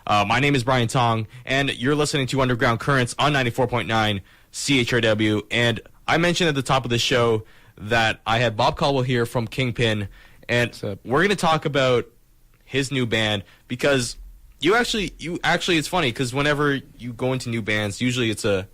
My name is Brian Tong, and you're listening to Underground Currents on 94.9 CHRW. And I mentioned at the top of the show that I had Bob Caldwell here from Kingpin, and we're going to talk about his new band because you actually it's funny because whenever you go into new bands, usually it's a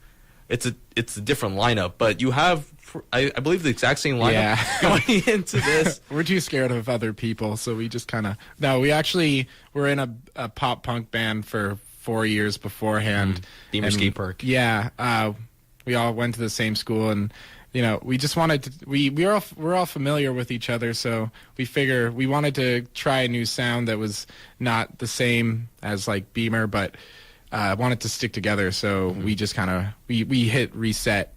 different lineup, but you have I believe the exact same lineup going into this. We're too scared of other people, so we just kind of we're in a pop punk band for 4 years beforehand. Beamer Skate Park. Yeah, we all went to the same school, and we just wanted to. We're all familiar with each other, so we figure we wanted to try a new sound that was not the same as like Beamer, but wanted to stick together. So we just kind of we hit reset.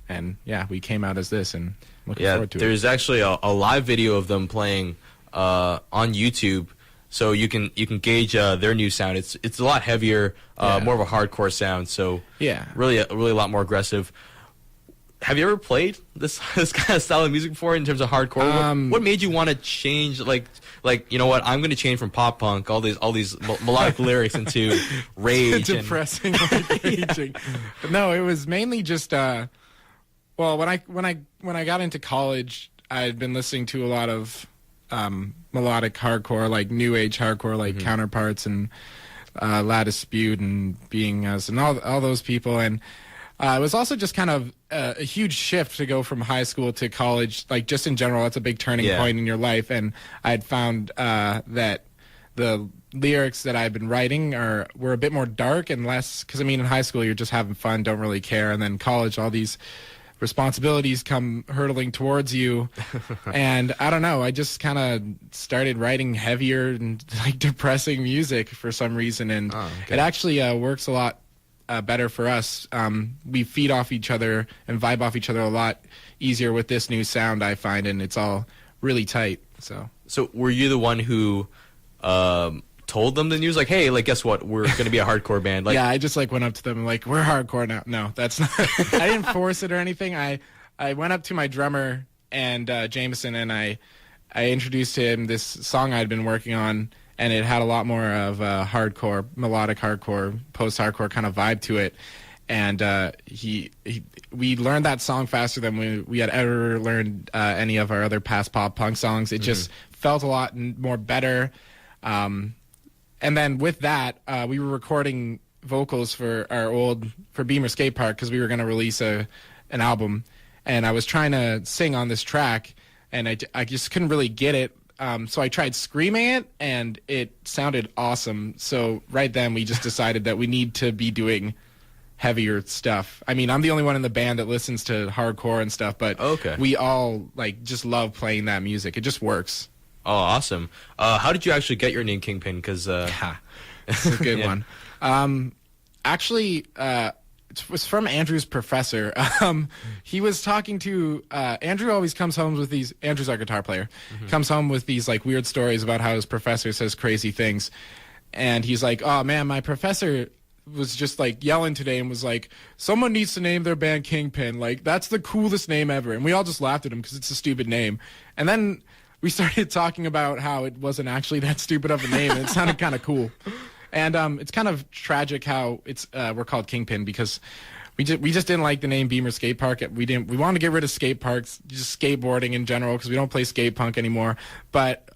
And we came out as this, and looking forward to it. There's actually a live video of them playing on YouTube, so you can gauge their new sound. It's a lot heavier, more of a hardcore sound. So really a lot more aggressive. Have you ever played this kind of style of music before in terms of hardcore? What made you want to change? Like you know what? I'm going to change from pop punk, all these melodic lyrics into rage, depressing, like raging. No, it was mainly just. Well, when I got into college, I had been listening to a lot of melodic hardcore, like new age hardcore, like Counterparts and La Dispute and Being Us and all those people. And it was also just kind of a huge shift to go from high school to college. Like just in general, that's a big turning point in your life. And I had found that the lyrics that I've been writing were a bit more dark and less, because in high school you're just having fun, don't really care, and then college, all these responsibilities come hurtling towards you. And I don't know, I just kind of started writing heavier and like depressing music for some reason, and it actually works a lot better for us. We feed off each other and vibe off each other a lot easier with this new sound, I find, and it's all really tight. So were you the one who told them the news, like, hey, like, guess what, we're going to be a hardcore band? Like, I just like went up to them and like, we're hardcore now. No, that's not. I didn't force it or anything. I went up to my drummer and Jameson, and I introduced him this song I'd been working on, and it had a lot more of a hardcore, melodic hardcore, post-hardcore kind of vibe to it. And we learned that song faster than we had ever learned any of our other past pop punk songs. It just felt a lot more better. And then with that, we were recording vocals for Beamer Skate Park because we were going to release an album. And I was trying to sing on this track, and I just couldn't really get it. So I tried screaming it, and it sounded awesome. So right then we just decided that we need to be doing heavier stuff. I'm the only one in the band that listens to hardcore and stuff, but we all just love playing that music. It just works. Oh, awesome. How did you actually get your name Kingpin? Because it's a good one. Actually, it was from Andrew's professor. He was talking to Andrew. Always comes home with these. Andrew's our guitar player. Comes home with these weird stories about how his professor says crazy things, and he's like, "Oh man, my professor was just yelling today and was like, someone needs to name their band Kingpin. That's the coolest name ever." And we all just laughed at him because it's a stupid name. And then we started talking about how it wasn't actually that stupid of a name, and it sounded kind of cool. And it's kind of tragic how we're called Kingpin because we just didn't like the name Beamer Skate Park. We wanted to get rid of skate parks, just skateboarding in general, because we don't play skate punk anymore. But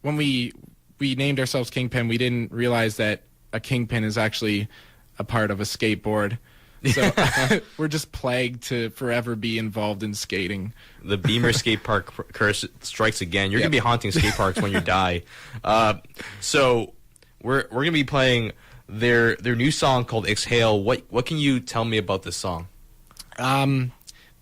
when we named ourselves Kingpin, we didn't realize that a kingpin is actually a part of a skateboard. So we're just plagued to forever be involved in skating. The Beamer Skate Park curse strikes again. You're going to be haunting skate parks when you die. So we're going to be playing their new song called Exhale. What can you tell me about this song?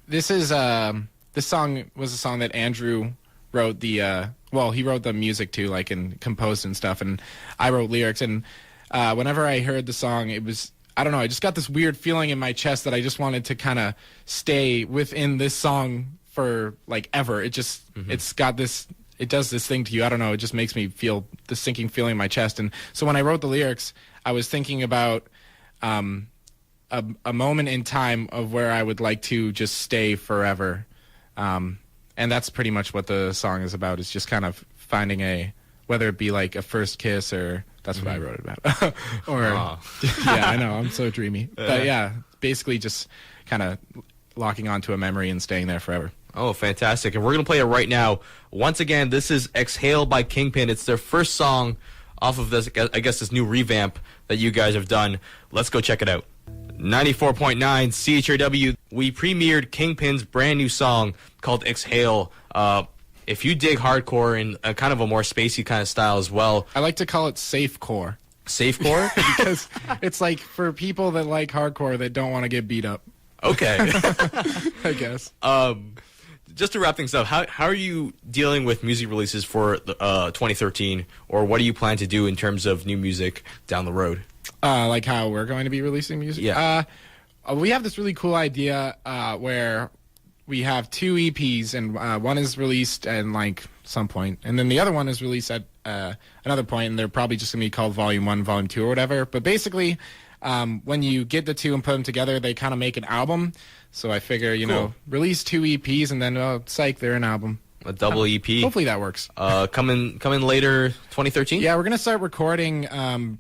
This song was a song that Andrew wrote he wrote the music too, and composed and stuff, and I wrote lyrics. And whenever I heard the song, it was, I don't know, I just got this weird feeling in my chest that I just wanted to kind of stay within this song for ever. It just, it's got this, it does this thing to you. I don't know. It just makes me feel the sinking feeling in my chest. And so when I wrote the lyrics, I was thinking about a moment in time of where I would like to just stay forever. And that's pretty much what the song is about. It's just kind of finding whether it be a first kiss or That's what I wrote it about. Or yeah, I know, I'm so dreamy. But yeah, basically just kind of locking onto a memory and staying there forever. Oh, fantastic. And we're going to play it right now. Once again, this is Exhale by Kingpin. It's their first song off of this, I guess, this new revamp that you guys have done. Let's go check it out. 94.9 CHRW. We premiered Kingpin's brand new song called Exhale. If you dig hardcore in a kind of a more spacey kind of style as well. I like to call it safe core. Safe core? Because it's like for people that like hardcore that don't want to get beat up. Okay. I guess. Just to wrap things up, how are you dealing with music releases for 2013, or what do you plan to do in terms of new music down the road? Like how we're going to be releasing music? Yeah. We have this really cool idea where we have 2 EPs, and one is released at like some point, and then the other one is released at another point, and they're probably just going to be called Volume 1, Volume 2, or whatever. But basically, when you get the 2 and put them together, they kind of make an album. So I figure, you know, release 2 EPs, and then, psych, they're an album. A double EP. Hopefully that works. Coming later 2013? Yeah, we're going to start recording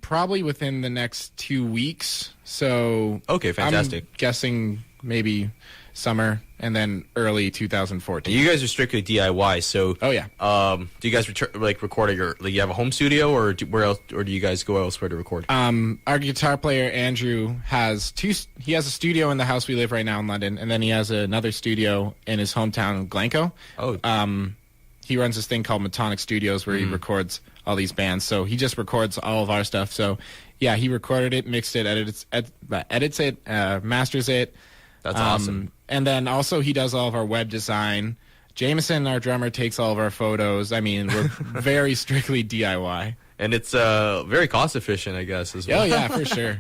probably within the next 2 weeks. So okay, fantastic. I'm guessing maybe summer and then early 2014. You guys are strictly DIY, so oh yeah. Do you guys record at your you have a home studio, or where else, or do you guys go elsewhere to record? Our guitar player Andrew has he has a studio in the house we live right now in London, and then he has another studio in his hometown Glencoe. Oh. He runs this thing called Metonic Studios where he records all these bands. So he just records all of our stuff. So yeah, he recorded it, mixed it, edits it, masters it. That's awesome. And then also he does all of our web design. Jameson, our drummer, takes all of our photos. I mean, we're very strictly DIY. And it's very cost efficient, I guess, as well. Oh, yeah, for sure.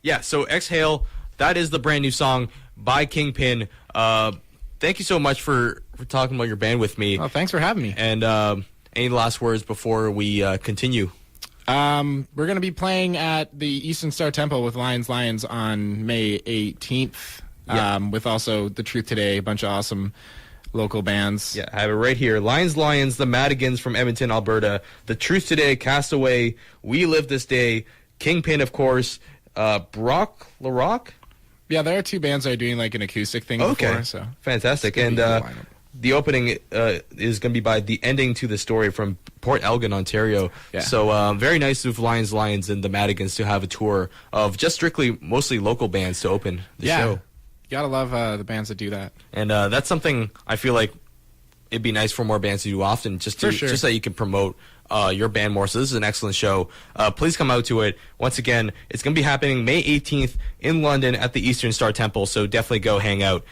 Yeah, so Exhale, that is the brand new song by Kingpin. Thank you so much for talking about your band with me. Well, thanks for having me. And any last words before we continue? We're going to be playing at the Eastern Star Temple with Lions on May 18th. Yeah. With also The Truth Today, a bunch of awesome local bands. Yeah, I have it right here. Lions, The Madigans from Edmonton, Alberta. The Truth Today, Castaway, We Live This Day, Kingpin, of course, Brock LaRock. Yeah, there are 2 bands that are doing like an acoustic thing before. So fantastic. And the opening is going to be by The Ending to the Story from Port Elgin, Ontario. Yeah. So very nice of Lions and the Madigans to have a tour of just strictly mostly local bands to open the show. You gotta love the bands that do that. And that's something I feel like it'd be nice for more bands to do often, just so that you can promote your band more. So this is an excellent show. Please come out to it. Once again, it's going to be happening May 18th in London at the Eastern Star Temple, so definitely go hang out.